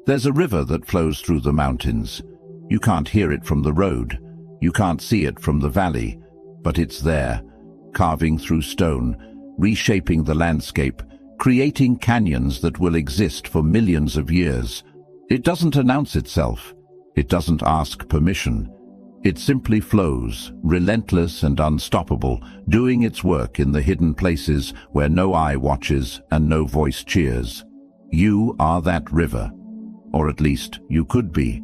There's a river that flows through the mountains. You can't hear it from the road. You can't see it from the valley, but it's there, carving through stone, reshaping the landscape, creating canyons that will exist for millions of years. It doesn't announce itself. It doesn't ask permission. It simply flows, relentless and unstoppable, doing its work in the hidden places where no eye watches and no voice cheers. You are that river, or at least you could be.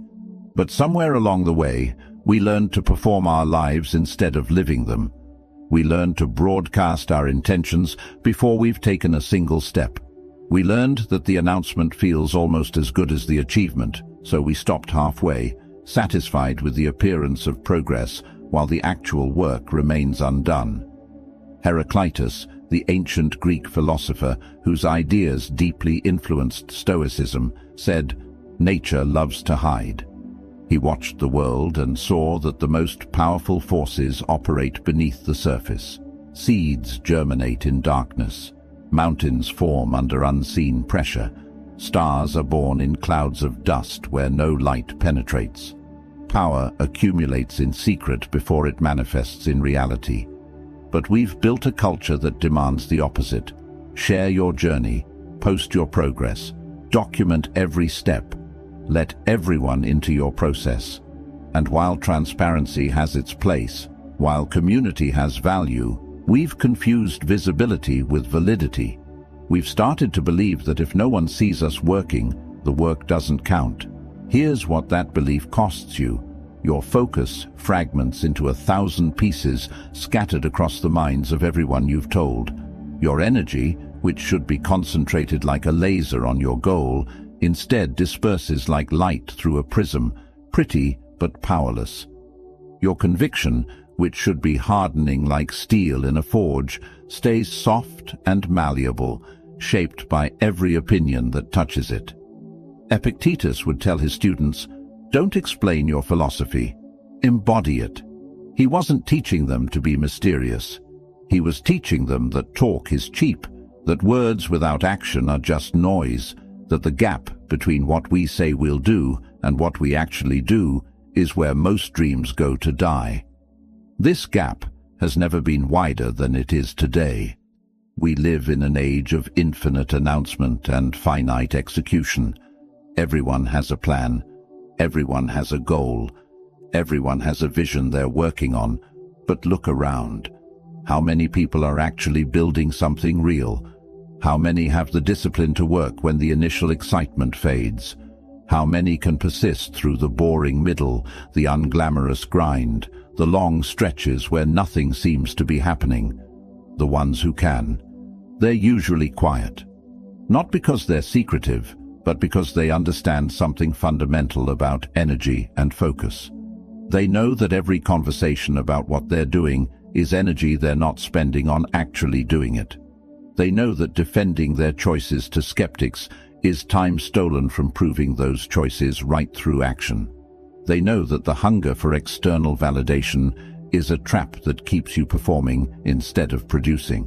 But somewhere along the way, we learned to perform our lives instead of living them. We learned to broadcast our intentions before we've taken a single step. We learned that the announcement feels almost as good as the achievement, so we stopped halfway, satisfied with the appearance of progress while the actual work remains undone. Heraclitus, the ancient Greek philosopher whose ideas deeply influenced Stoicism, said, "Nature loves to hide." He watched the world and saw that the most powerful forces operate beneath the surface. Seeds germinate in darkness. Mountains form under unseen pressure. Stars are born in clouds of dust where no light penetrates. Power accumulates in secret before it manifests in reality. But we've built a culture that demands the opposite. Share your journey, post your progress, document every step. Let everyone into your process. And while transparency has its place, while community has value, we've confused visibility with validity. We've started to believe that if no one sees us working, the work doesn't count. Here's what that belief costs you. Your focus fragments into 1,000 pieces scattered across the minds of everyone you've told. Your energy, which should be concentrated like a laser on your goal, instead disperses like light through a prism, pretty but powerless. Your conviction, which should be hardening like steel in a forge, stays soft and malleable, shaped by every opinion that touches it. Epictetus would tell his students, "Don't explain your philosophy, embody it." He wasn't teaching them to be mysterious. He was teaching them that talk is cheap, that words without action are just noise, that the gap between what we say we'll do and what we actually do is where most dreams go to die. This gap has never been wider than it is today. We live in an age of infinite announcement and finite execution. Everyone has a plan. Everyone has a goal. Everyone has a vision they're working on. But look around. How many people are actually building something real? How many have the discipline to work when the initial excitement fades? How many can persist through the boring middle, the unglamorous grind, the long stretches where nothing seems to be happening? The ones who can. They're usually quiet. Not because they're secretive, but because they understand something fundamental about energy and focus. They know that every conversation about what they're doing is energy they're not spending on actually doing it. They know that defending their choices to skeptics is time stolen from proving those choices right through action. They know that the hunger for external validation is a trap that keeps you performing instead of producing.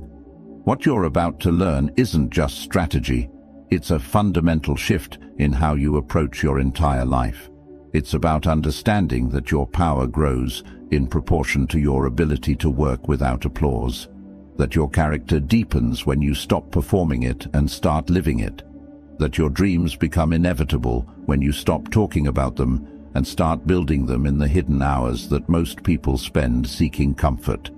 What you're about to learn isn't just strategy. It's a fundamental shift in how you approach your entire life. It's about understanding that your power grows in proportion to your ability to work without applause. That your character deepens when you stop performing it and start living it. That your dreams become inevitable when you stop talking about them and start building them in the hidden hours that most people spend seeking comfort.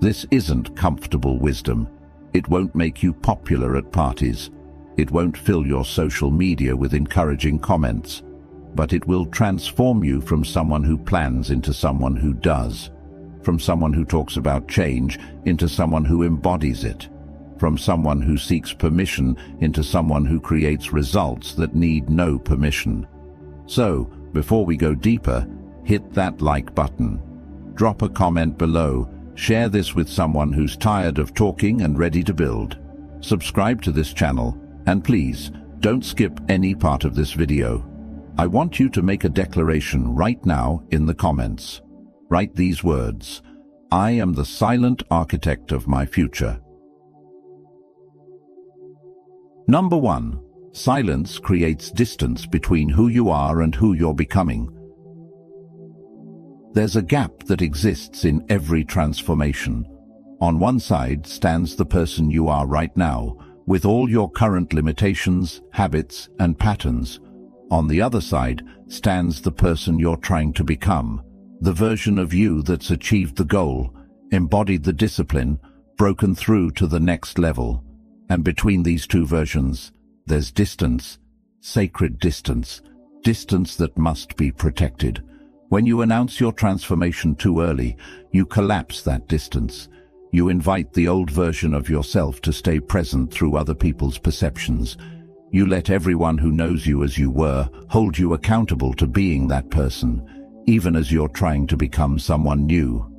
This isn't comfortable wisdom. It won't make you popular at parties. It won't fill your social media with encouraging comments. But it will transform you from someone who plans into someone who does. From someone who talks about change into someone who embodies it. From someone who seeks permission into someone who creates results that need no permission. So, before we go deeper, hit that like button. Drop a comment below. Share this with someone who's tired of talking and ready to build. Subscribe to this channel, and please, don't skip any part of this video. I want you to make a declaration right now in the comments. Write these words: I am the silent architect of my future. Number 1. Silence creates distance between who you are and who you're becoming. There's a gap that exists in every transformation. On one side stands the person you are right now, with all your current limitations, habits, and patterns. On the other side stands the person you're trying to become, the version of you that's achieved the goal, embodied the discipline, broken through to the next level. And between these two versions, there's distance, sacred distance, distance that must be protected. When you announce your transformation too early, you collapse that distance. You invite the old version of yourself to stay present through other people's perceptions. You let everyone who knows you as you were hold you accountable to being that person, even as you're trying to become someone new.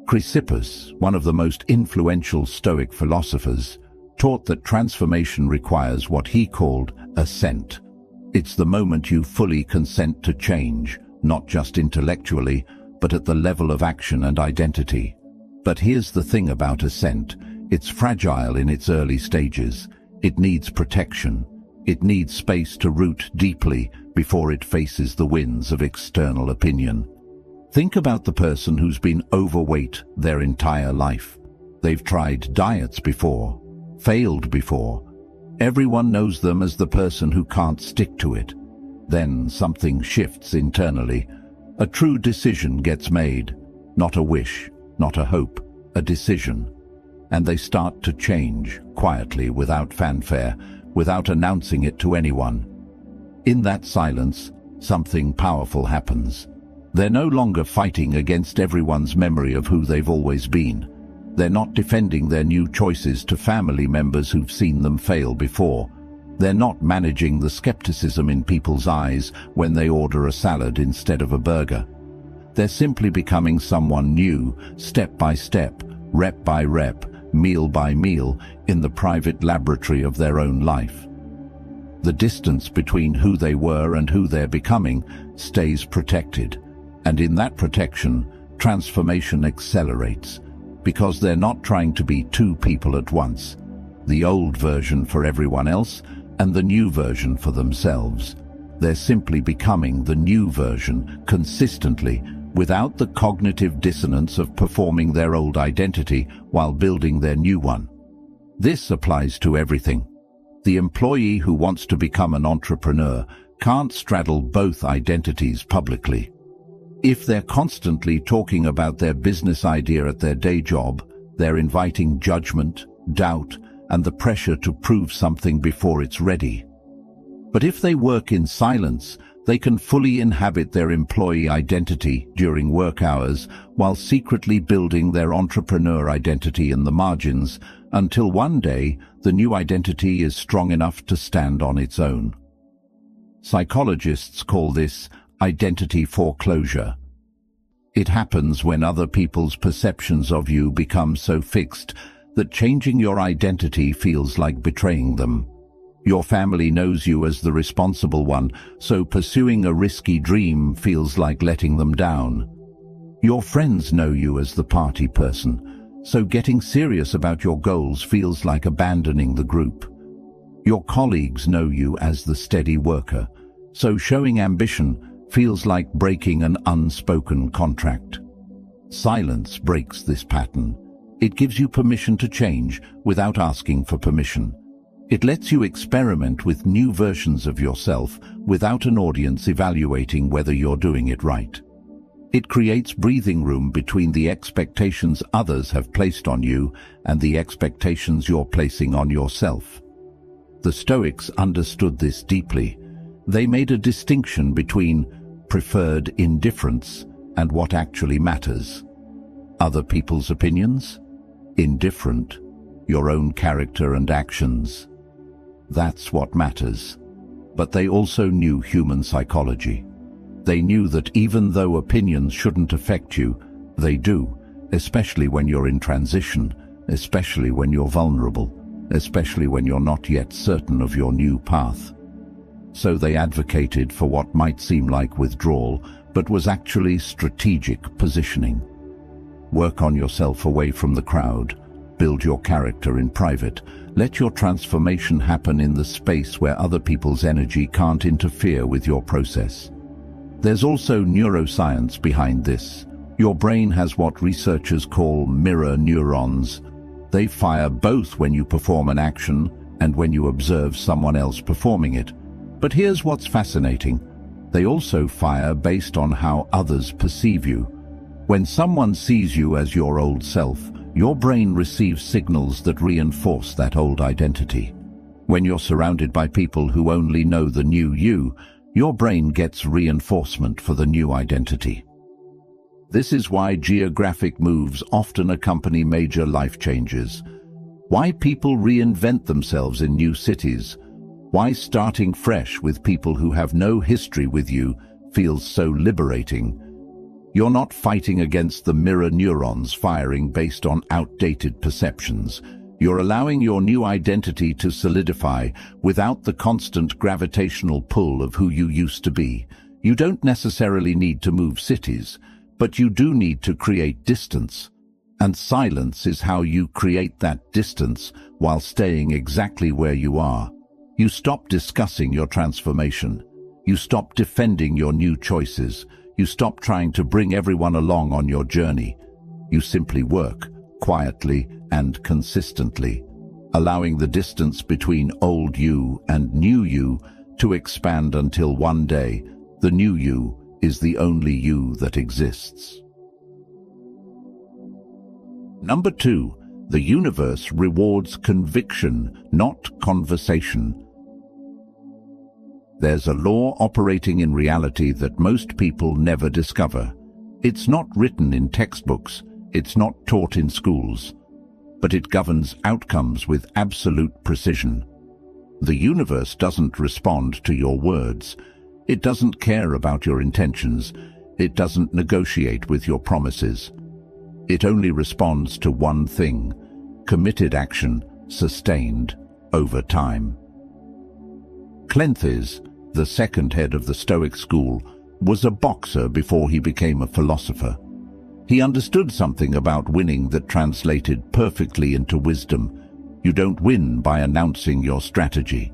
Chrysippus, one of the most influential Stoic philosophers, taught that transformation requires what he called assent. It's the moment you fully consent to change, not just intellectually, but at the level of action and identity. But here's the thing about assent. It's fragile in its early stages. It needs protection. It needs space to root deeply before it faces the winds of external opinion. Think about the person who's been overweight their entire life. They've tried diets before, failed before. Everyone knows them as the person who can't stick to it. Then something shifts internally. A true decision gets made, not a wish, not a hope, a decision. And they start to change, quietly, without fanfare, without announcing it to anyone. In that silence, something powerful happens. They're no longer fighting against everyone's memory of who they've always been. They're not defending their new choices to family members who've seen them fail before. They're not managing the skepticism in people's eyes when they order a salad instead of a burger. They're simply becoming someone new, step by step, rep by rep, meal by meal, in the private laboratory of their own life. The distance between who they were and who they're becoming stays protected. And in that protection, transformation accelerates, because they're not trying to be two people at once, the old version for everyone else and the new version for themselves. They're simply becoming the new version consistently, without the cognitive dissonance of performing their old identity while building their new one. This applies to everything. The employee who wants to become an entrepreneur can't straddle both identities publicly. If they're constantly talking about their business idea at their day job, they're inviting judgment, doubt, and the pressure to prove something before it's ready. But if they work in silence, they can fully inhabit their employee identity during work hours while secretly building their entrepreneur identity in the margins, until one day the new identity is strong enough to stand on its own. Psychologists call this identity foreclosure. It happens when other people's perceptions of you become so fixed that changing your identity feels like betraying them. Your family knows you as the responsible one, so pursuing a risky dream feels like letting them down. Your friends know you as the party person, so getting serious about your goals feels like abandoning the group. Your colleagues know you as the steady worker, so showing ambition feels like breaking an unspoken contract. Silence breaks this pattern. It gives you permission to change without asking for permission. It lets you experiment with new versions of yourself without an audience evaluating whether you're doing it right. It creates breathing room between the expectations others have placed on you and the expectations you're placing on yourself. The Stoics understood this deeply. They made a distinction between preferred indifference and what actually matters. Other people's opinions? Indifferent. Your own character and actions. That's what matters. But they also knew human psychology. They knew that even though opinions shouldn't affect you, they do, especially when you're in transition, especially when you're vulnerable, especially when you're not yet certain of your new path. So they advocated for what might seem like withdrawal, but was actually strategic positioning. Work on yourself away from the crowd. Build your character in private. Let your transformation happen in the space where other people's energy can't interfere with your process. There's also neuroscience behind this. Your brain has what researchers call mirror neurons. They fire both when you perform an action and when you observe someone else performing it. But here's what's fascinating. They also fire based on how others perceive you. When someone sees you as your old self, your brain receives signals that reinforce that old identity. When you're surrounded by people who only know the new you, your brain gets reinforcement for the new identity. This is why geographic moves often accompany major life changes. Why people reinvent themselves in new cities. Why starting fresh with people who have no history with you feels so liberating. You're not fighting against the mirror neurons firing based on outdated perceptions. You're allowing your new identity to solidify without the constant gravitational pull of who you used to be. You don't necessarily need to move cities, but you do need to create distance. And silence is how you create that distance while staying exactly where you are. You stop discussing your transformation. You stop defending your new choices. You stop trying to bring everyone along on your journey. You simply work, quietly and consistently, allowing the distance between old you and new you to expand until one day, the new you is the only you that exists. Number 2, the universe rewards conviction, not conversation. There's a law operating in reality that most people never discover. It's not written in textbooks, it's not taught in schools, but it governs outcomes with absolute precision. The universe doesn't respond to your words. It doesn't care about your intentions. It doesn't negotiate with your promises. It only responds to one thing: committed action, sustained over time. Cleanthes, the second head of the Stoic school, was a boxer before he became a philosopher. He understood something about winning that translated perfectly into wisdom. You don't win by announcing your strategy.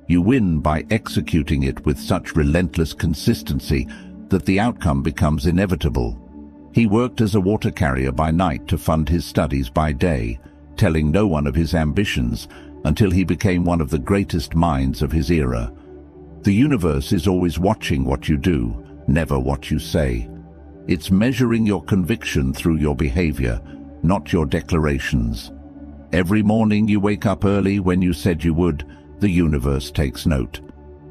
You win by executing it with such relentless consistency that the outcome becomes inevitable. He worked as a water carrier by night to fund his studies by day, telling no one of his ambitions until he became one of the greatest minds of his era. The universe is always watching what you do, never what you say. It's measuring your conviction through your behavior, not your declarations. Every morning you wake up early when you said you would, the universe takes note.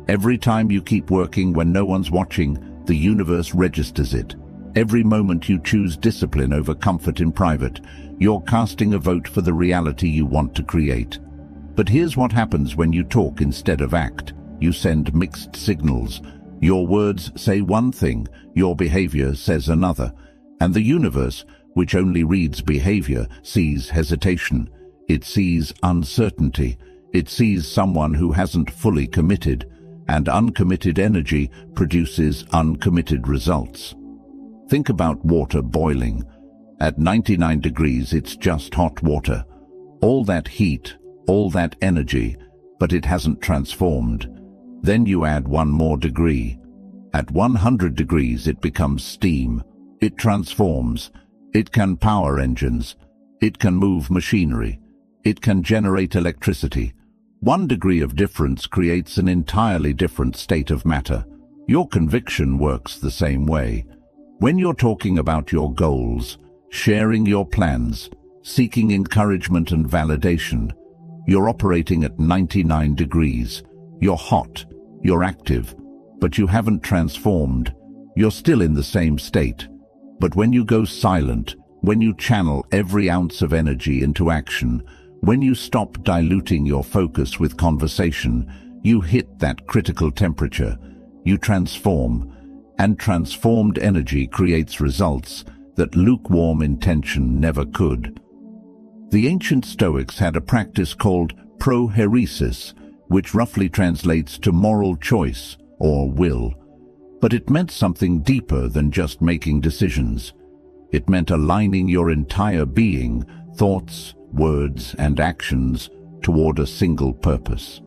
Every time you keep working when no one's watching, the universe registers it. Every moment you choose discipline over comfort in private, you're casting a vote for the reality you want to create. But here's what happens when you talk instead of act. You send mixed signals. Your words say one thing, your behavior says another. And the universe, which only reads behavior, sees hesitation. It sees uncertainty. It sees someone who hasn't fully committed. And uncommitted energy produces uncommitted results. Think about water boiling. At 99 degrees, it's just hot water. All that heat, all that energy, but it hasn't transformed. Then you add one more degree. At 100 degrees, it becomes steam. It transforms. It can power engines. It can move machinery. It can generate electricity. 1 degree of difference creates an entirely different state of matter. Your conviction works the same way. When you're talking about your goals, sharing your plans, seeking encouragement and validation, you're operating at 99 degrees. You're hot, you're active, but you haven't transformed. You're still in the same state. But when you go silent, when you channel every ounce of energy into action, when you stop diluting your focus with conversation, you hit that critical temperature. You transform, and transformed energy creates results that lukewarm intention never could. The ancient Stoics had a practice called proheresis, which roughly translates to moral choice or will. But it meant something deeper than just making decisions. It meant aligning your entire being thoughts, words, and actions toward a single purpose.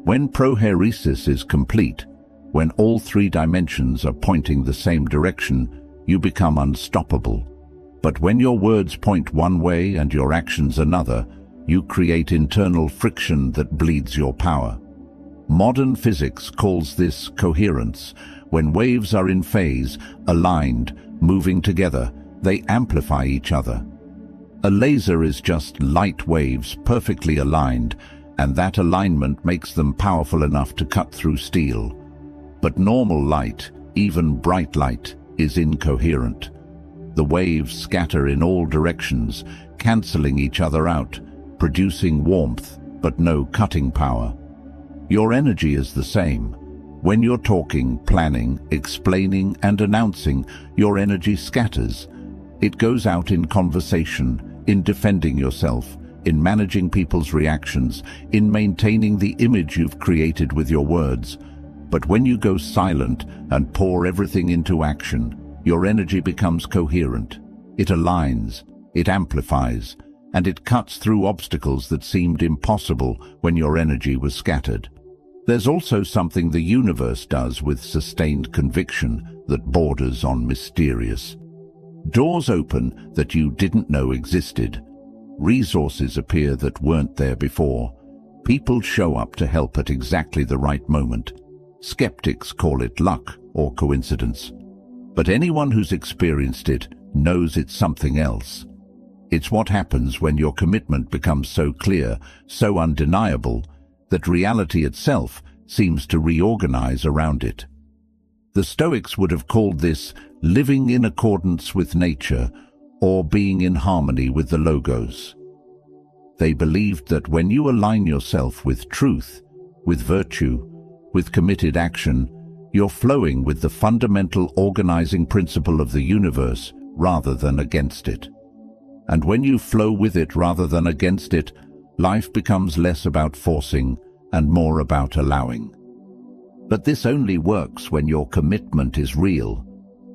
When prohairesis is complete, when all three dimensions are pointing the same direction, you become unstoppable. But when your words point one way and your actions another, you create internal friction that bleeds your power. Modern physics calls this coherence. When waves are in phase, aligned, moving together, they amplify each other. A laser is just light waves perfectly aligned, and that alignment makes them powerful enough to cut through steel. But normal light, even bright light, is incoherent. The waves scatter in all directions, cancelling each other out, producing warmth, but no cutting power. Your energy is the same. When you're talking, planning, explaining, and announcing, your energy scatters. It goes out in conversation, in defending yourself, in managing people's reactions, in maintaining the image you've created with your words. But when you go silent and pour everything into action, your energy becomes coherent. It aligns, it amplifies, and it cuts through obstacles that seemed impossible when your energy was scattered. There's also something the universe does with sustained conviction that borders on mysterious. Doors open that you didn't know existed. Resources appear that weren't there before. People show up to help at exactly the right moment. Skeptics call it luck or coincidence. But anyone who's experienced it knows it's something else. It's what happens when your commitment becomes so clear, so undeniable, that reality itself seems to reorganize around it. The Stoics would have called this living in accordance with nature or being in harmony with the logos. They believed that when you align yourself with truth, with virtue, with committed action, you're flowing with the fundamental organizing principle of the universe rather than against it. And when you flow with it rather than against it, life becomes less about forcing and more about allowing. But this only works when your commitment is real.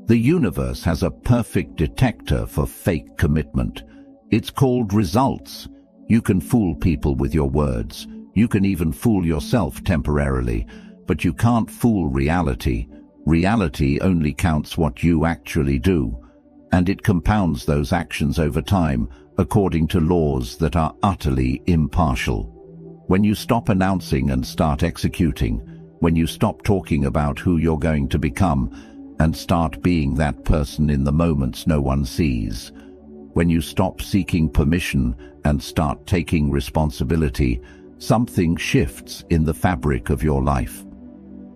The universe has a perfect detector for fake commitment. It's called results. You can fool people with your words. You can even fool yourself temporarily, but you can't fool reality. Reality only counts what you actually do, and it compounds those actions over time according to laws that are utterly impartial. When you stop announcing and start executing, when you stop talking about who you're going to become and start being that person in the moments no one sees, when you stop seeking permission and start taking responsibility, something shifts in the fabric of your life.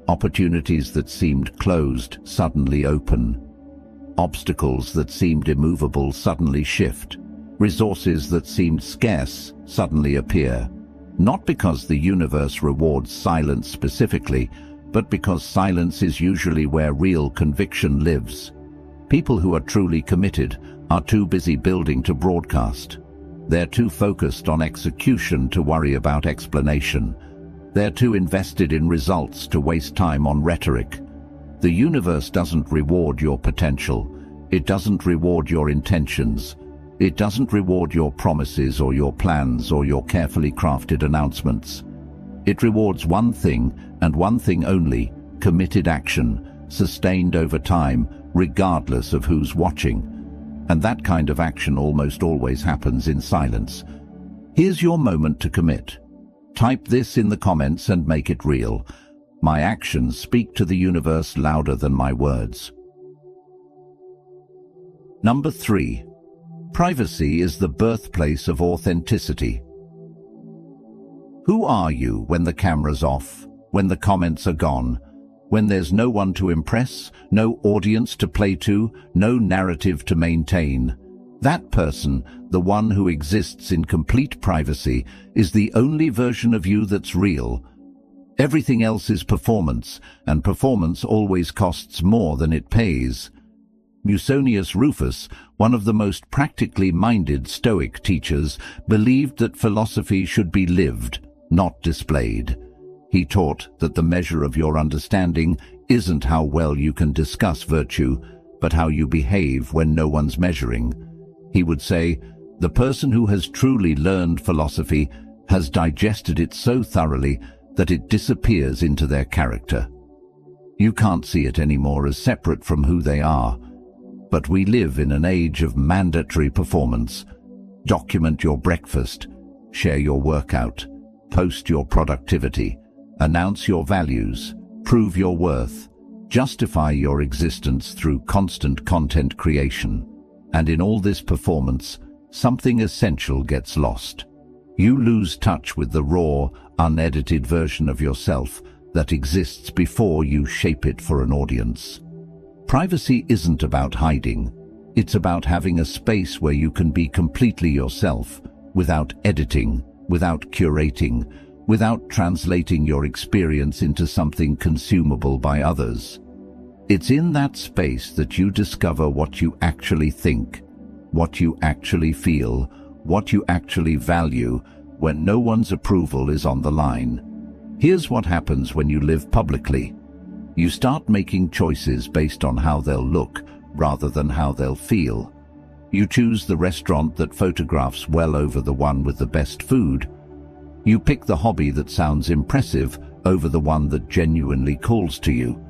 Opportunities that seemed closed suddenly open. Obstacles that seemed immovable suddenly shift. Resources that seemed scarce suddenly appear. Not because the universe rewards silence specifically, but because silence is usually where real conviction lives. People who are truly committed are too busy building to broadcast. They're too focused on execution to worry about explanation. They're too invested in results to waste time on rhetoric. The universe doesn't reward your potential. It doesn't reward your intentions. It doesn't reward your promises or your plans or your carefully crafted announcements. It rewards one thing and one thing only: committed action, sustained over time, regardless of who's watching. And that kind of action almost always happens in silence. Here's your moment to commit. Type this in the comments and make it real. My actions speak to the universe louder than my words. Number 3. Privacy is the birthplace of authenticity. Who are you when the camera's off, when the comments are gone, when there's no one to impress, no audience to play to, no narrative to maintain? That person, the one who exists in complete privacy, is the only version of you that's real. Everything else is performance, and performance always costs more than it pays. Musonius Rufus, one of the most practically minded Stoic teachers, believed that philosophy should be lived, not displayed. He taught that the measure of your understanding isn't how well you can discuss virtue, but how you behave when no one's measuring. He would say, The person who has truly learned philosophy has digested it so thoroughly that it disappears into their character. You can't see it anymore as separate from who they are. But we live in an age of mandatory performance. Document your breakfast, share your workout, post your productivity, announce your values, prove your worth, justify your existence through constant content creation. And in all this performance, something essential gets lost. You lose touch with the raw, unedited version of yourself that exists before you shape it for an audience. Privacy isn't about hiding. It's about having a space where you can be completely yourself, without editing, without curating, without translating your experience into something consumable by others. It's in that space that you discover what you actually think, what you actually feel, what you actually value, when no one's approval is on the line. Here's what happens when you live publicly. You start making choices based on how they'll look, rather than how they'll feel. You choose the restaurant that photographs well over the one with the best food. You pick the hobby that sounds impressive over the one that genuinely calls to you.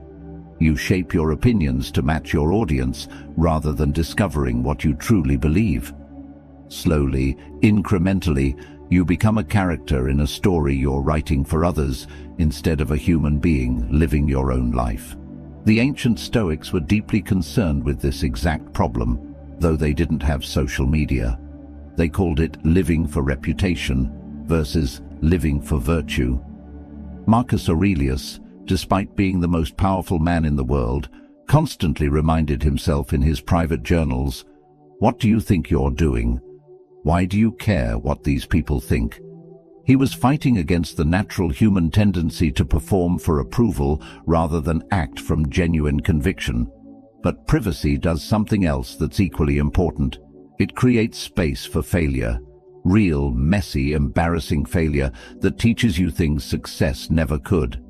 You shape your opinions to match your audience rather than discovering what you truly believe. Slowly, incrementally, you become a character in a story you're writing for others instead of a human being living your own life. The ancient Stoics were deeply concerned with this exact problem, though they didn't have social media. They called it living for reputation versus living for virtue. Marcus Aurelius, despite being the most powerful man in the world, constantly reminded himself in his private journals, "What do you think you're doing? Why do you care what these people think?" He was fighting against the natural human tendency to perform for approval rather than act from genuine conviction. But privacy does something else that's equally important. It creates space for failure. Real, messy, embarrassing failure that teaches you things success never could.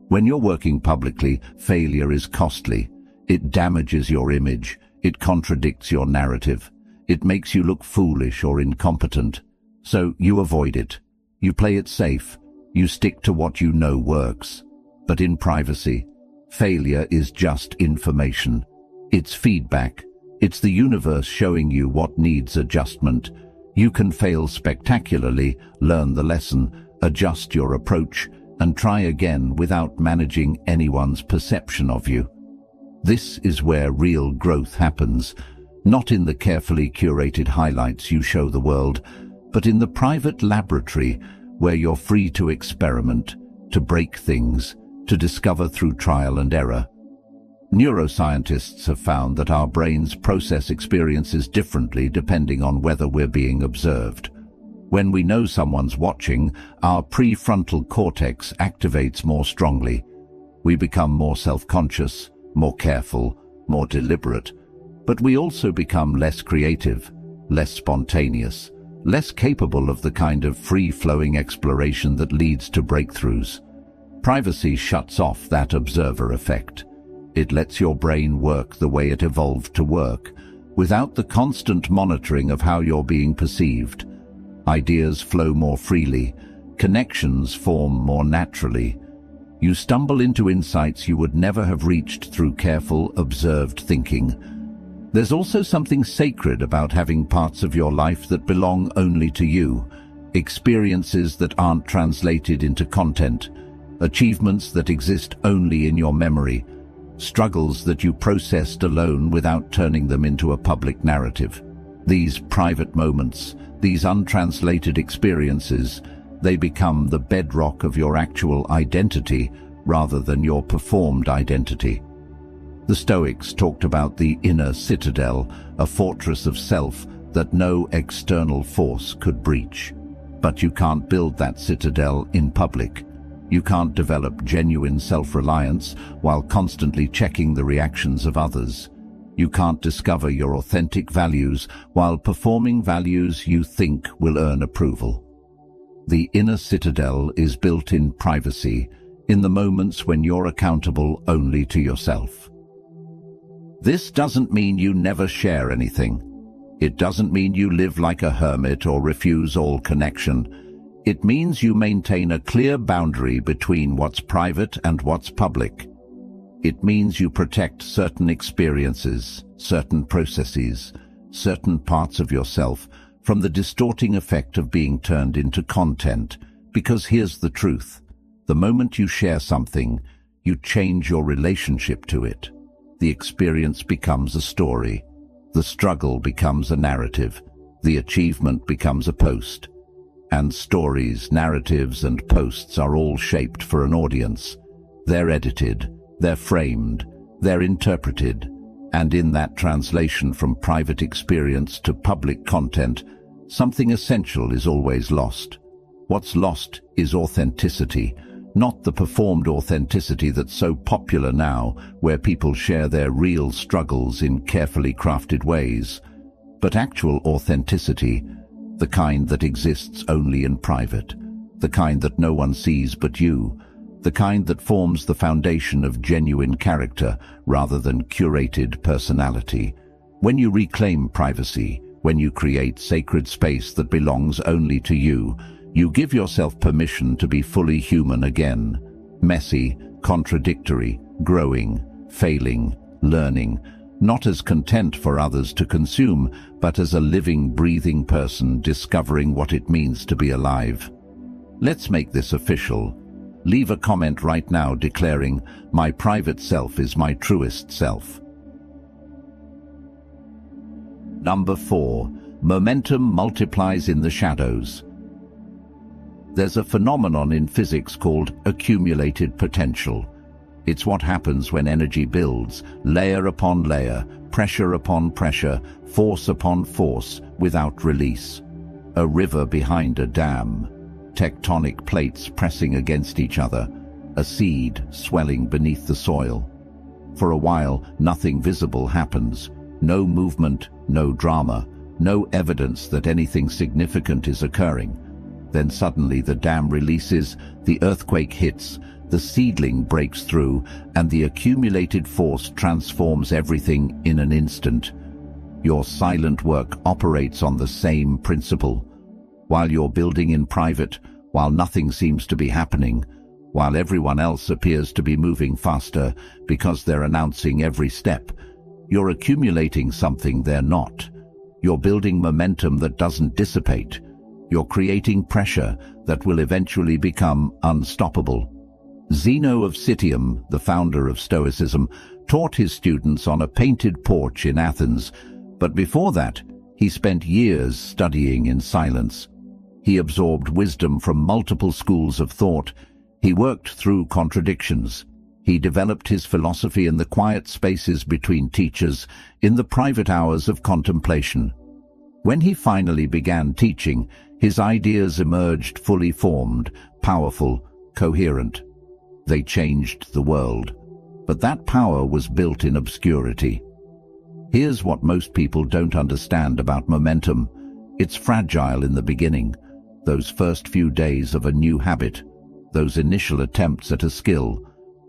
When you're working publicly, failure is costly. It damages your image. It contradicts your narrative. It makes you look foolish or incompetent. So you avoid it. You play it safe. You stick to what you know works. But in privacy, failure is just information. It's feedback. It's the universe showing you what needs adjustment. You can fail spectacularly, learn the lesson, adjust your approach, and try again without managing anyone's perception of you. This is where real growth happens, not in the carefully curated highlights you show the world, but in the private laboratory where you're free to experiment, to break things, to discover through trial and error. Neuroscientists have found that our brains process experiences differently depending on whether we're being observed. When we know someone's watching, our prefrontal cortex activates more strongly. We become more self-conscious, more careful, more deliberate. But we also become less creative, less spontaneous, less capable of the kind of free-flowing exploration that leads to breakthroughs. Privacy shuts off that observer effect. It lets your brain work the way it evolved to work, without the constant monitoring of how you're being perceived. Ideas flow more freely, connections form more naturally. You stumble into insights you would never have reached through careful, observed thinking. There's also something sacred about having parts of your life that belong only to you, experiences that aren't translated into content, achievements that exist only in your memory, struggles that you processed alone without turning them into a public narrative. These private moments, these untranslated experiences, they become the bedrock of your actual identity rather than your performed identity. The Stoics talked about the inner citadel, a fortress of self that no external force could breach. But you can't build that citadel in public. You can't develop genuine self-reliance while constantly checking the reactions of others. You can't discover your authentic values while performing values you think will earn approval. The inner citadel is built in privacy, in the moments when you're accountable only to yourself. This doesn't mean you never share anything. It doesn't mean you live like a hermit or refuse all connection. It means you maintain a clear boundary between what's private and what's public. It means you protect certain experiences, certain processes, certain parts of yourself from the distorting effect of being turned into content. Because here's the truth. The moment you share something, you change your relationship to it. The experience becomes a story. The struggle becomes a narrative. The achievement becomes a post. And stories, narratives, and posts are all shaped for an audience. They're edited, they're framed, they're interpreted, and in that translation from private experience to public content, something essential is always lost. What's lost is authenticity, not the performed authenticity that's so popular now, where people share their real struggles in carefully crafted ways, but actual authenticity, the kind that exists only in private, the kind that no one sees but you, the kind that forms the foundation of genuine character rather than curated personality. When you reclaim privacy, when you create sacred space that belongs only to you, you give yourself permission to be fully human again, messy, contradictory, growing, failing, learning, not as content for others to consume, but as a living, breathing person discovering what it means to be alive. Let's make this official. Leave a comment right now declaring, "My private self is my truest self." Number 4. Momentum multiplies in the shadows. There's a phenomenon in physics called accumulated potential. It's what happens when energy builds, layer upon layer, pressure upon pressure, force upon force, without release. A river behind a dam, tectonic plates pressing against each other, a seed swelling beneath the soil. For a while, nothing visible happens. No movement, no drama, no evidence that anything significant is occurring. Then suddenly the dam releases, the earthquake hits, the seedling breaks through, and the accumulated force transforms everything in an instant. Your silent work operates on the same principle. While you're building in private, while nothing seems to be happening, while everyone else appears to be moving faster because they're announcing every step, you're accumulating something they're not. You're building momentum that doesn't dissipate. You're creating pressure that will eventually become unstoppable. Zeno of Citium, the founder of Stoicism, taught his students on a painted porch in Athens, but before that, he spent years studying in silence. He absorbed wisdom from multiple schools of thought. He worked through contradictions. He developed his philosophy in the quiet spaces between teachers, in the private hours of contemplation. When he finally began teaching, his ideas emerged fully formed, powerful, coherent. They changed the world. But that power was built in obscurity. Here's what most people don't understand about momentum. It's fragile in the beginning. Those first few days of a new habit, those initial attempts at a skill,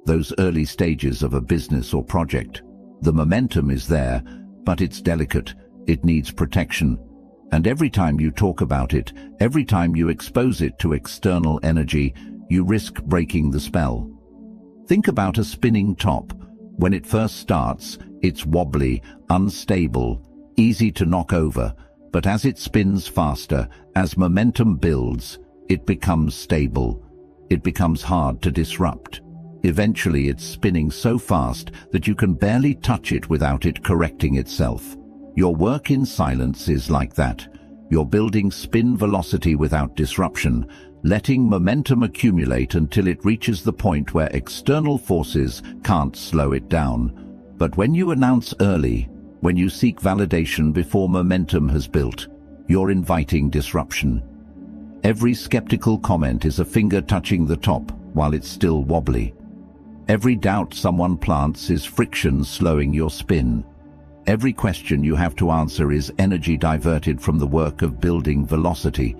those early stages of a business or project. The momentum is there, but it's delicate. It needs protection. And every time you talk about it, every time you expose it to external energy, you risk breaking the spell. Think about a spinning top. When it first starts, it's wobbly, unstable, easy to knock over. But as it spins faster, as momentum builds, it becomes stable. It becomes hard to disrupt. Eventually it's spinning so fast that you can barely touch it without it correcting itself. Your work in silence is like that. You're building spin velocity without disruption, letting momentum accumulate until it reaches the point where external forces can't slow it down. But when you announce early, when you seek validation before momentum has built, you're inviting disruption. Every skeptical comment is a finger touching the top while it's still wobbly. Every doubt someone plants is friction slowing your spin. Every question you have to answer is energy diverted from the work of building velocity.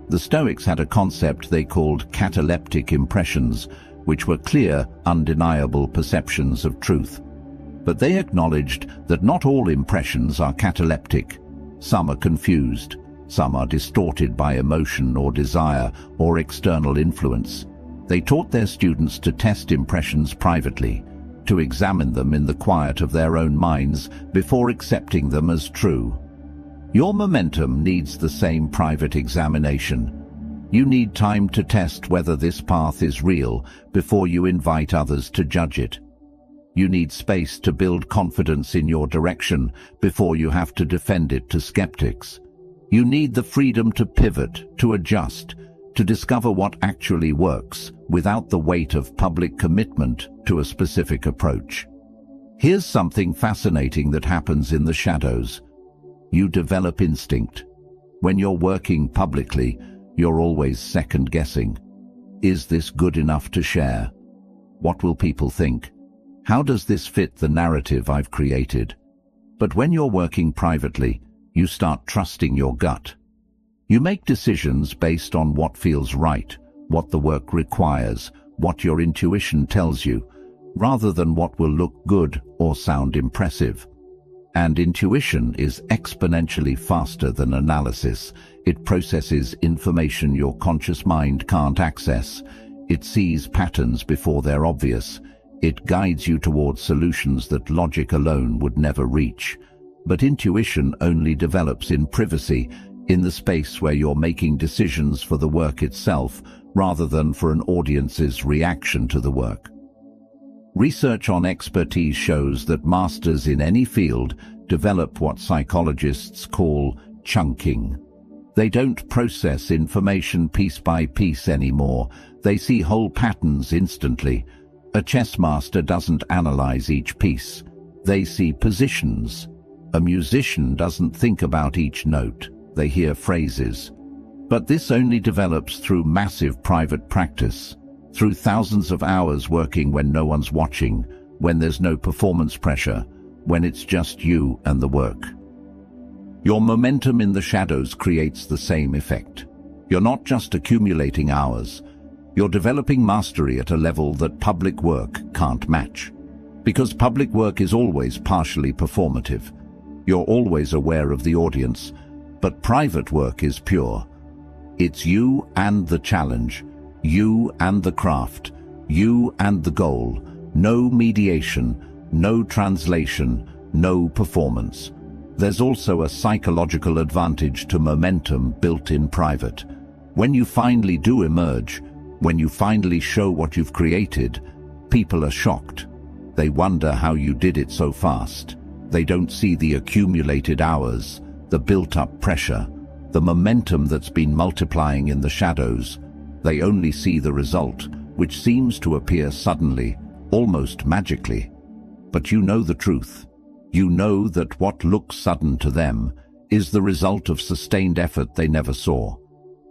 The Stoics had a concept they called cataleptic impressions, which were clear, undeniable perceptions of truth. But they acknowledged that not all impressions are cataleptic. Some are confused. Some are distorted by emotion or desire or external influence. They taught their students to test impressions privately, to examine them in the quiet of their own minds before accepting them as true. Your momentum needs the same private examination. You need time to test whether this path is real before you invite others to judge it. You need space to build confidence in your direction before you have to defend it to skeptics. You need the freedom to pivot, to adjust, to discover what actually works without the weight of public commitment to a specific approach. Here's something fascinating that happens in the shadows. You develop instinct. When you're working publicly, you're always second-guessing. Is this good enough to share? What will people think? How does this fit the narrative I've created? But when you're working privately, you start trusting your gut. You make decisions based on what feels right, what the work requires, what your intuition tells you, rather than what will look good or sound impressive. And intuition is exponentially faster than analysis. It processes information your conscious mind can't access. It sees patterns before they're obvious. It guides you towards solutions that logic alone would never reach. But intuition only develops in privacy, in the space where you're making decisions for the work itself, rather than for an audience's reaction to the work. Research on expertise shows that masters in any field develop what psychologists call chunking. They don't process information piece by piece anymore. They see whole patterns instantly. A chess master doesn't analyze each piece. They see positions. A musician doesn't think about each note. They hear phrases. But this only develops through massive private practice, through thousands of hours working when no one's watching, when there's no performance pressure, when it's just you and the work. Your momentum in the shadows creates the same effect. You're not just accumulating hours. You're developing mastery at a level that public work can't match. Because public work is always partially performative. You're always aware of the audience, but private work is pure. It's you and the challenge, you and the craft, you and the goal. No mediation, no translation, no performance. There's also a psychological advantage to momentum built in private. When you finally do emerge, when you finally show what you've created, people are shocked. They wonder how you did it so fast. They don't see the accumulated hours, the built-up pressure, the momentum that's been multiplying in the shadows. They only see the result, which seems to appear suddenly, almost magically. But you know the truth. You know that what looks sudden to them is the result of sustained effort they never saw.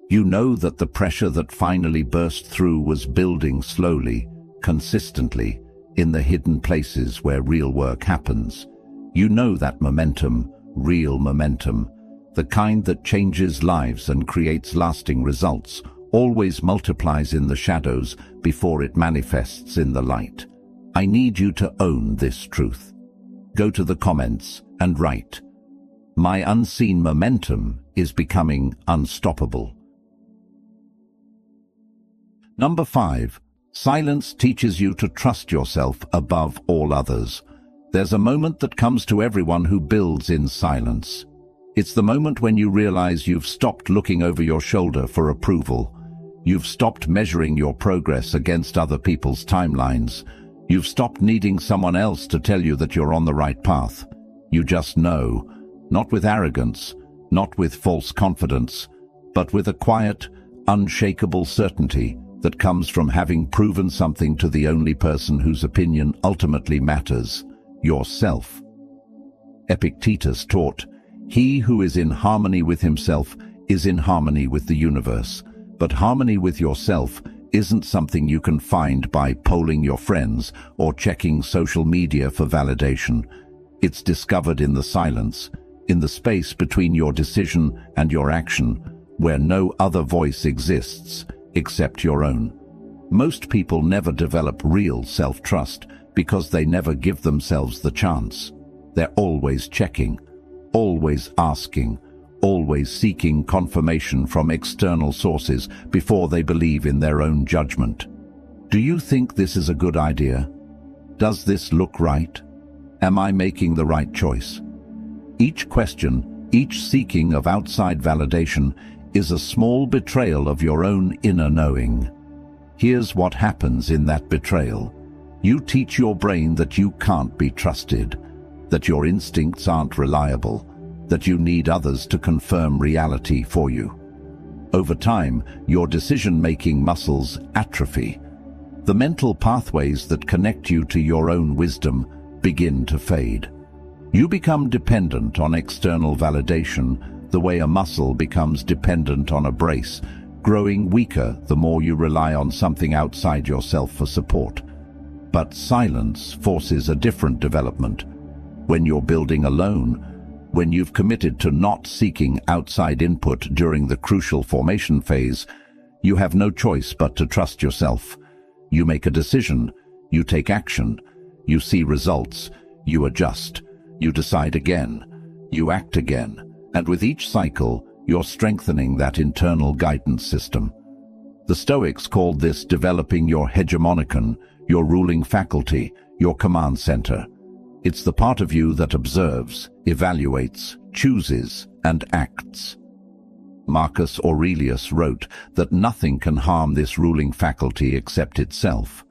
You know that the pressure that finally burst through was building slowly, consistently, in the hidden places where real work happens. You know that momentum, real momentum, the kind that changes lives and creates lasting results, always multiplies in the shadows before it manifests in the light. I need you to own this truth. Go to the comments and write, "My unseen momentum is becoming unstoppable." Number 5. Silence teaches you to trust yourself above all others. There's a moment that comes to everyone who builds in silence. It's the moment when you realize you've stopped looking over your shoulder for approval. You've stopped measuring your progress against other people's timelines. You've stopped needing someone else to tell you that you're on the right path. You just know, not with arrogance, not with false confidence, but with a quiet, unshakable certainty that comes from having proven something to the only person whose opinion ultimately matters, yourself. Epictetus taught, "He who is in harmony with himself is in harmony with the universe." But harmony with yourself isn't something you can find by polling your friends or checking social media for validation. It's discovered in the silence, in the space between your decision and your action, where no other voice exists except your own. Most people never develop real self-trust because they never give themselves the chance. They're always checking, always asking, always seeking confirmation from external sources before they believe in their own judgment. Do you think this is a good idea? Does this look right? Am I making the right choice? Each question, each seeking of outside validation, is a small betrayal of your own inner knowing. Here's what happens in that betrayal. You teach your brain that you can't be trusted, that your instincts aren't reliable, that you need others to confirm reality for you. Over time, your decision-making muscles atrophy. The mental pathways that connect you to your own wisdom begin to fade. You become dependent on external validation the way a muscle becomes dependent on a brace, growing weaker the more you rely on something outside yourself for support. But silence forces a different development. When you're building alone, when you've committed to not seeking outside input during the crucial formation phase, you have no choice but to trust yourself. You make a decision, you take action, you see results, you adjust, you decide again, you act again, and with each cycle, you're strengthening that internal guidance system. The Stoics called this developing your hegemonikon, your ruling faculty, your command center. It's the part of you that observes, evaluates, chooses, and acts. Marcus Aurelius wrote that nothing can harm this ruling faculty except itself.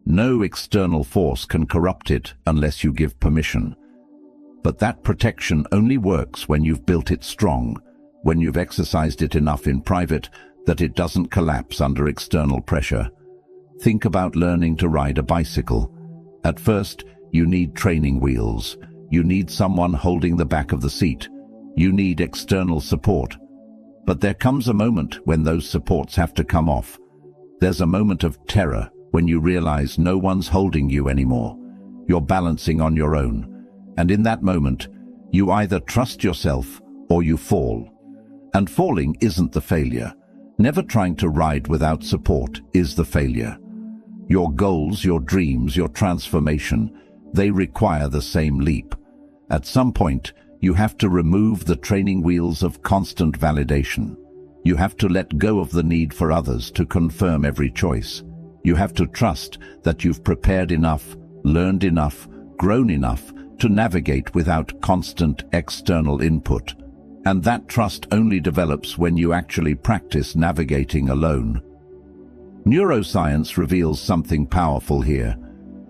No external force can corrupt it unless you give permission. But that protection only works when you've built it strong, when you've exercised it enough in private that it doesn't collapse under external pressure. Think about learning to ride a bicycle. At first, you need training wheels. You need someone holding the back of the seat. You need external support. But there comes a moment when those supports have to come off. There's a moment of terror when you realize no one's holding you anymore. You're balancing on your own. And in that moment, you either trust yourself or you fall. And falling isn't the failure. Never trying to ride without support is the failure. Your goals, your dreams, your transformation, they require the same leap. At some point, you have to remove the training wheels of constant validation. You have to let go of the need for others to confirm every choice. You have to trust that you've prepared enough, learned enough, grown enough to navigate without constant external input. And that trust only develops when you actually practice navigating alone. Neuroscience reveals something powerful here.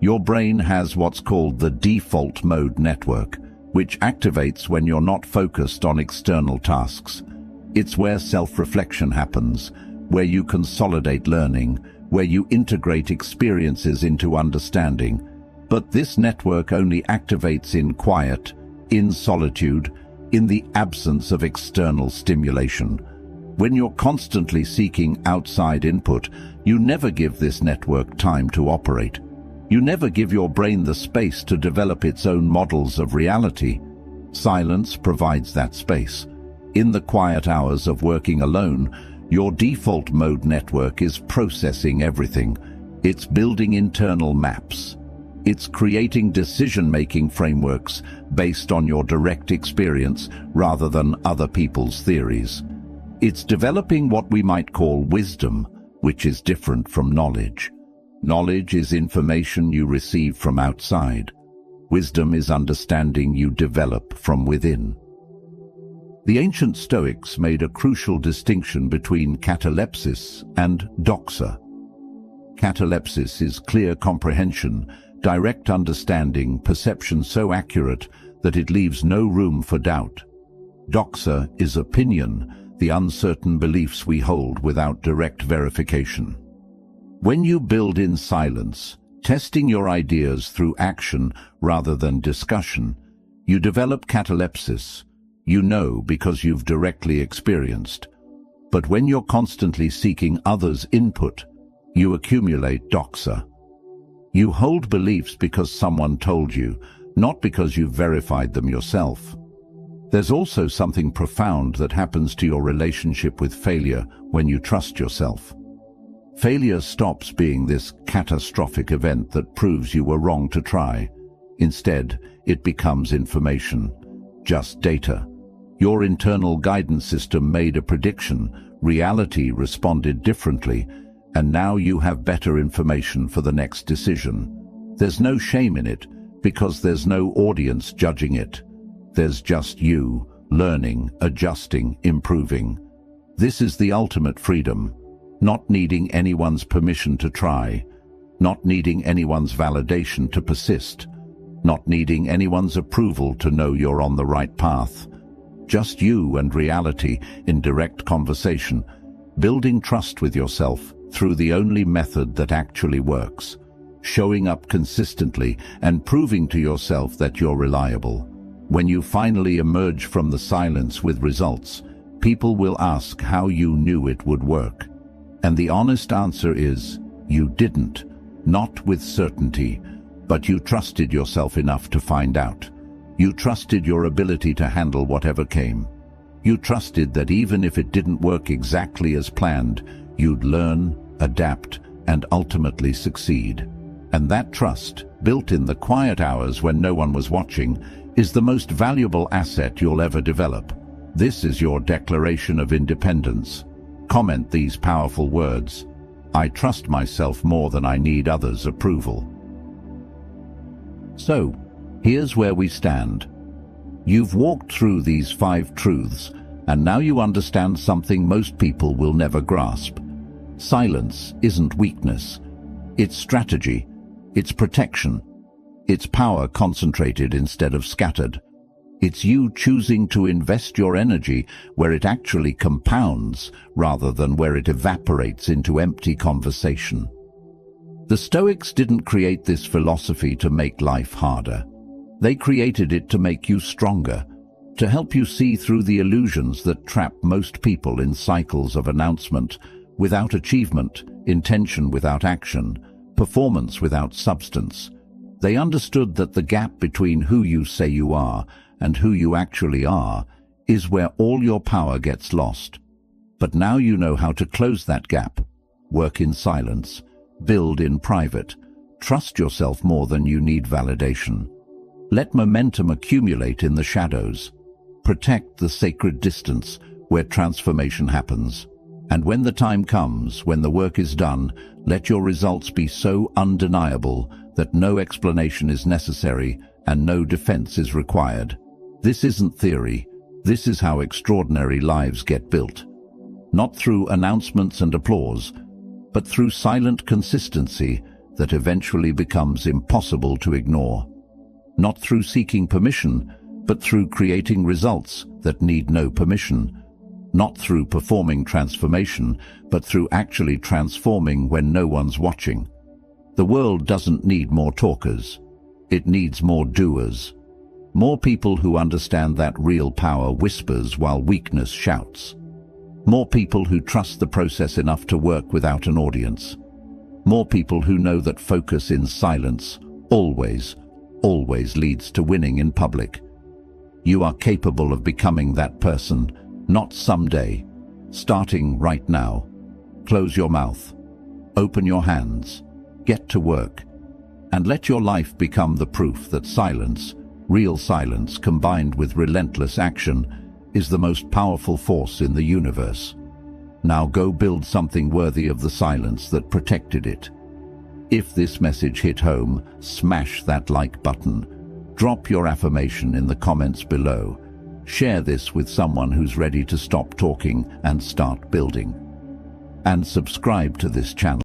Your brain has what's called the default mode network, which activates when you're not focused on external tasks. It's where self-reflection happens, where you consolidate learning, where you integrate experiences into understanding. But this network only activates in quiet, in solitude, in the absence of external stimulation. When you're constantly seeking outside input, you never give this network time to operate. You never give your brain the space to develop its own models of reality. Silence provides that space. In the quiet hours of working alone, your default mode network is processing everything. It's building internal maps. It's creating decision-making frameworks based on your direct experience rather than other people's theories. It's developing what we might call wisdom, which is different from knowledge. Knowledge is information you receive from outside. Wisdom is understanding you develop from within. The ancient Stoics made a crucial distinction between catalepsis and doxa. Catalepsis is clear comprehension, direct understanding, perception so accurate that it leaves no room for doubt. Doxa is opinion, the uncertain beliefs we hold without direct verification. When you build in silence, testing your ideas through action rather than discussion, you develop catalepsis. You know because you've directly experienced. But when you're constantly seeking others' input, you accumulate doxa. You hold beliefs because someone told you, not because you've verified them yourself. There's also something profound that happens to your relationship with failure when you trust yourself. Failure stops being this catastrophic event that proves you were wrong to try. Instead, it becomes information, just data. Your internal guidance system made a prediction, reality responded differently, and now you have better information for the next decision. There's no shame in it, because there's no audience judging it. There's just you, learning, adjusting, improving. This is the ultimate freedom, not needing anyone's permission to try, not needing anyone's validation to persist, not needing anyone's approval to know you're on the right path. Just you and reality in direct conversation, building trust with yourself through the only method that actually works, showing up consistently and proving to yourself that you're reliable. When you finally emerge from the silence with results, people will ask how you knew it would work. And the honest answer is, you didn't, not with certainty, but you trusted yourself enough to find out. You trusted your ability to handle whatever came. You trusted that even if it didn't work exactly as planned, you'd learn, adapt, and ultimately succeed. And that trust, built in the quiet hours when no one was watching, is the most valuable asset you'll ever develop. This is your declaration of independence. Comment these powerful words. I trust myself more than I need others' approval. So, here's where we stand. You've walked through these 5 truths, and now you understand something most people will never grasp. Silence isn't weakness. It's strategy. It's protection. It's power concentrated instead of scattered. It's you choosing to invest your energy where it actually compounds rather than where it evaporates into empty conversation. The Stoics didn't create this philosophy to make life harder. They created it to make you stronger, to help you see through the illusions that trap most people in cycles of announcement, without achievement, intention without action, performance without substance. They understood that the gap between who you say you are and who you actually are is where all your power gets lost. But now you know how to close that gap. Work in silence, build in private, trust yourself more than you need validation. Let momentum accumulate in the shadows. Protect the sacred distance where transformation happens. And when the time comes, when the work is done, let your results be so undeniable that no explanation is necessary and no defense is required. This isn't theory. This is how extraordinary lives get built. Not through announcements and applause, but through silent consistency that eventually becomes impossible to ignore. Not through seeking permission, but through creating results that need no permission. Not through performing transformation, but through actually transforming when no one's watching. The world doesn't need more talkers. It needs more doers. More people who understand that real power whispers while weakness shouts. More people who trust the process enough to work without an audience. More people who know that focus in silence always leads to winning in public. You are capable of becoming that person, not someday. Starting right now. Close your mouth. Open your hands. Get to work. And let your life become the proof that silence, real silence combined with relentless action, is the most powerful force in the universe. Now go build something worthy of the silence that protected it. If this message hit home, smash that like button. Drop your affirmation in the comments below. Share this with someone who's ready to stop talking and start building. And subscribe to this channel.